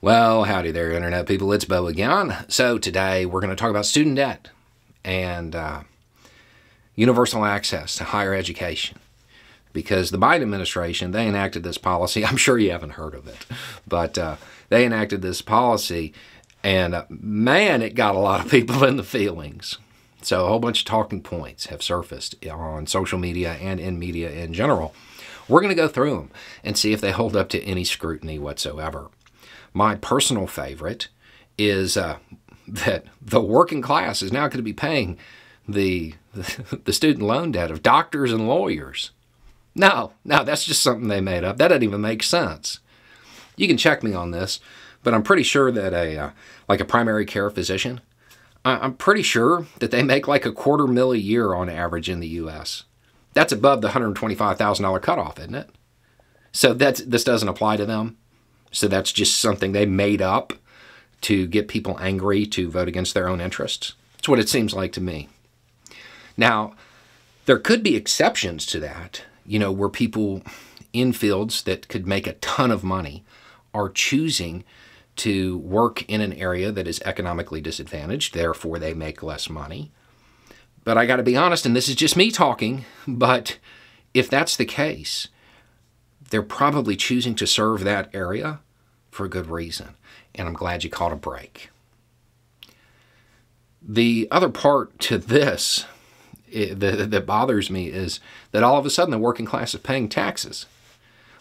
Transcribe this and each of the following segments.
Well, howdy there, Internet people. It's Bo again. So today we're going to talk about student debt and universal access to higher education. Because the Biden administration, they enacted this policy. I'm sure you haven't heard of it, but they enacted this policy, and man, it got a lot of people in the feelings. So a whole bunch of talking points have surfaced on social media and in media in general. We're going to go through them and see if they hold up to any scrutiny whatsoever. My personal favorite is that the working class is now going to be paying the student loan debt of doctors and lawyers. No, that's just something they made up. That doesn't even make sense. You can check me on this, but I'm pretty sure that a primary care physician, I'm pretty sure that they make like $250,000 a year on average in the U.S. That's above the $125,000 cutoff, isn't it? So this doesn't apply to them. So that's just something they made up to get people angry to vote against their own interests. That's what it seems like to me. Now, there could be exceptions to that, where people in fields that could make a ton of money are choosing to work in an area that is economically disadvantaged, therefore they make less money. But I got to be honest, and this is just me talking, but if that's the case, they're probably choosing to serve that area for a good reason, and I'm glad you caught a break. The other part to this that bothers me is that all of a sudden the working class is paying taxes,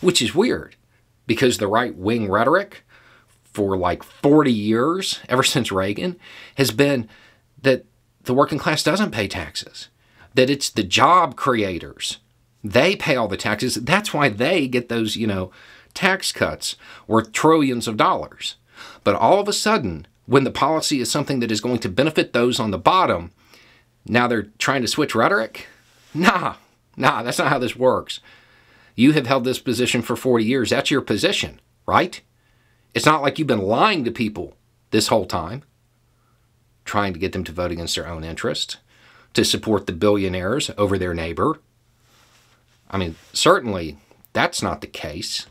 which is weird because the right-wing rhetoric for like 40 years, ever since Reagan, has been that the working class doesn't pay taxes, that it's the job creators. They pay all the taxes. That's why they get those, tax cuts worth trillions of dollars. But all of a sudden, when the policy is something that is going to benefit those on the bottom, now they're trying to switch rhetoric? Nah, that's not how this works. You have held this position for 40 years. That's your position, right? It's not like you've been lying to people this whole time, trying to get them to vote against their own interest, to support the billionaires over their neighbor. I mean, certainly that's not the case.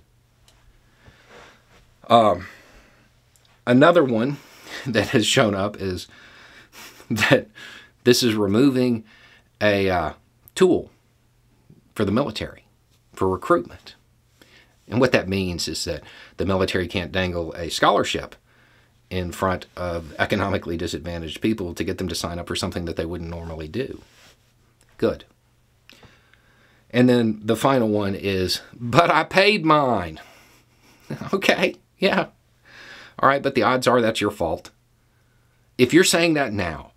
Another one that has shown up is that this is removing a tool for the military, for recruitment. And what that means is that the military can't dangle a scholarship in front of economically disadvantaged people to get them to sign up for something that they wouldn't normally do. Good. And then the final one is, but I paid mine. Okay, yeah. All right, but the odds are that's your fault. If you're saying that now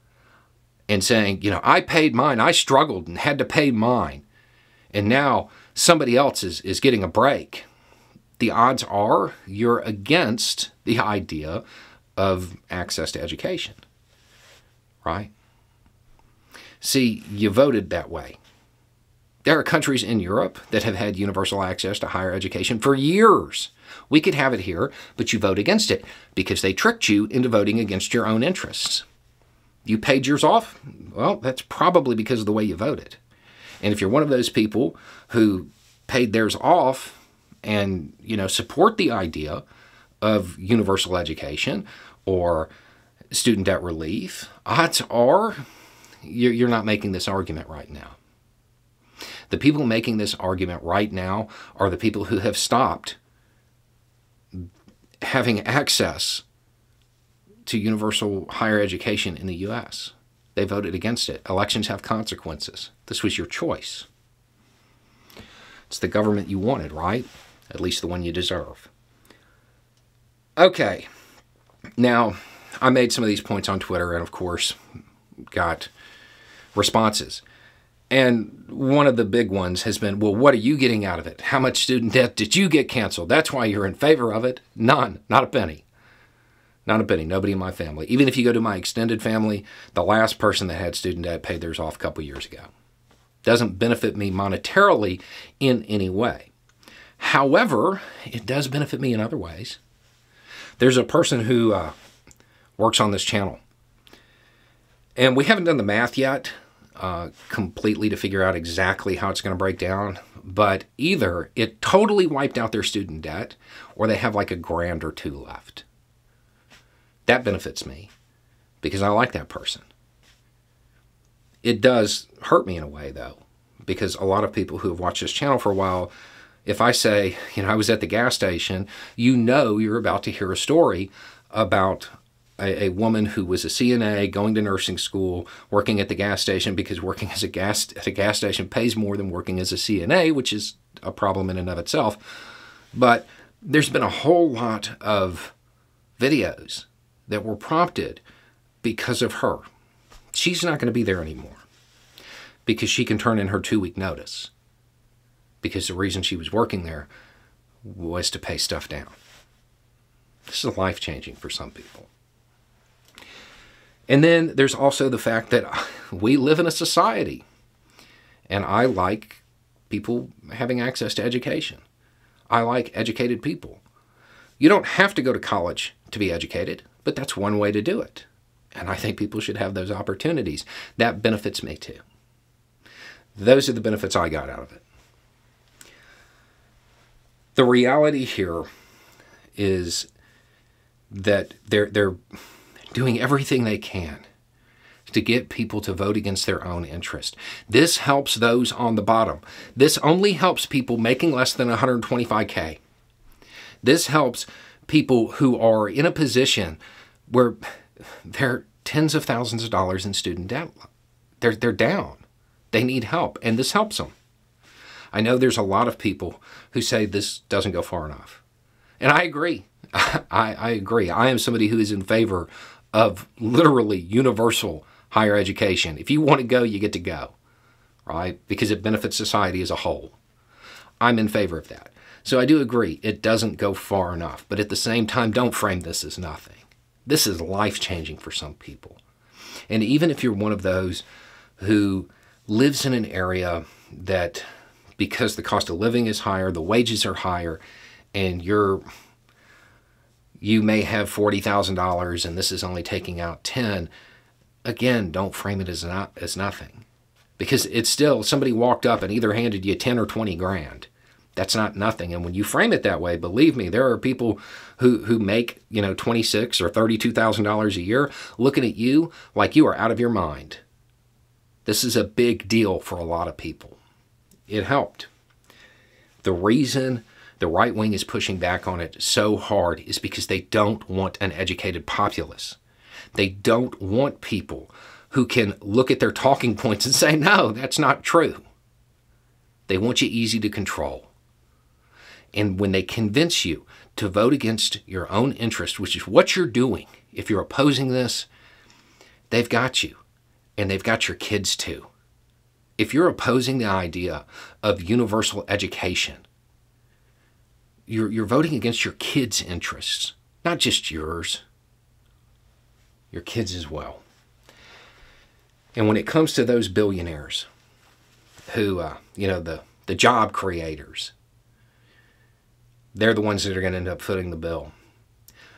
and saying, I paid mine, I struggled and had to pay mine, and now somebody else is getting a break, the odds are you're against the idea of access to education, right? See, you voted that way. There are countries in Europe that have had universal access to higher education for years. We could have it here, but you vote against it because they tricked you into voting against your own interests. You paid yours off? Well, that's probably because of the way you voted. And if you're one of those people who paid theirs off and, support the idea of universal education or student debt relief, odds are you're not making this argument right now. The people making this argument right now are the people who have stopped having access to universal higher education in the U.S. They voted against it. Elections have consequences. This was your choice. It's the government you wanted, right? At least the one you deserve. Okay. Now, I made some of these points on Twitter and, of course, got responses. And one of the big ones has been, well, what are you getting out of it? How much student debt did you get canceled? That's why you're in favor of it. None. Not a penny. Not a penny. Nobody in my family. Even if you go to my extended family, the last person that had student debt paid theirs off a couple years ago. Doesn't benefit me monetarily in any way. However, it does benefit me in other ways. There's a person who works on this channel. And we haven't done the math yet completely to figure out exactly how it's going to break down. But either it totally wiped out their student debt or they have like $1,000 or $2,000 left. That benefits me because I like that person. It does hurt me in a way, though, because a lot of people who have watched this channel for a while, if I say, I was at the gas station, you're about to hear a story about a woman who was a CNA going to nursing school, working at the gas station, because working at a gas station pays more than working as a CNA, which is a problem in and of itself. But there's been a whole lot of videos that were prompted because of her. She's not going to be there anymore because she can turn in her 2-week notice, because the reason she was working there was to pay stuff down. This is life-changing for some people. And then there's also the fact that we live in a society, and I like people having access to education. I like educated people. You don't have to go to college to be educated, but that's one way to do it. And I think people should have those opportunities. That benefits me too. Those are the benefits I got out of it. The reality here is that they're doing everything they can to get people to vote against their own interest. This helps those on the bottom. This only helps people making less than $125K. This helps people who are in a position where they're tens of thousands of dollars in student debt. They're down. They need help, and this helps them. I know there's a lot of people who say this doesn't go far enough. And I agree. I agree. I am somebody who is in favor of literally universal higher education. If you want to go, you get to go, right? Because it benefits society as a whole. I'm in favor of that. So I do agree it doesn't go far enough. But at the same time, don't frame this as nothing. This is life-changing for some people. And even if you're one of those who lives in an area that, because the cost of living is higher, the wages are higher, and you may have $40,000 and this is only taking out 10, again, don't frame it as nothing. Because it's still, somebody walked up and either handed you 10 or 20 grand. That's not nothing. And when you frame it that way, believe me, there are people who make, $26,000 or $32,000 a year looking at you like you are out of your mind. This is a big deal for a lot of people. It helped. The reason the right wing is pushing back on it so hard is because they don't want an educated populace. They don't want people who can look at their talking points and say, no, that's not true. They want you easy to control. And when they convince you to vote against your own interest, which is what you're doing, if you're opposing this, they've got you. And they've got your kids too. If you're opposing the idea of universal education, you're voting against your kids' interests, not just yours, your kids as well. And when it comes to those billionaires who, the job creators, they're the ones that are going to end up footing the bill.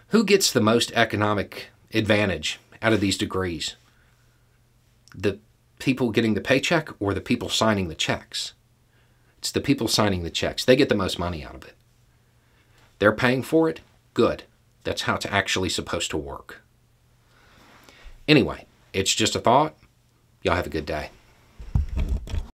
Who gets the most economic advantage out of these degrees? The people getting the paycheck or the people signing the checks? It's the people signing the checks. They get the most money out of it. They're paying for it? Good. That's how it's actually supposed to work. Anyway, it's just a thought. Y'all have a good day.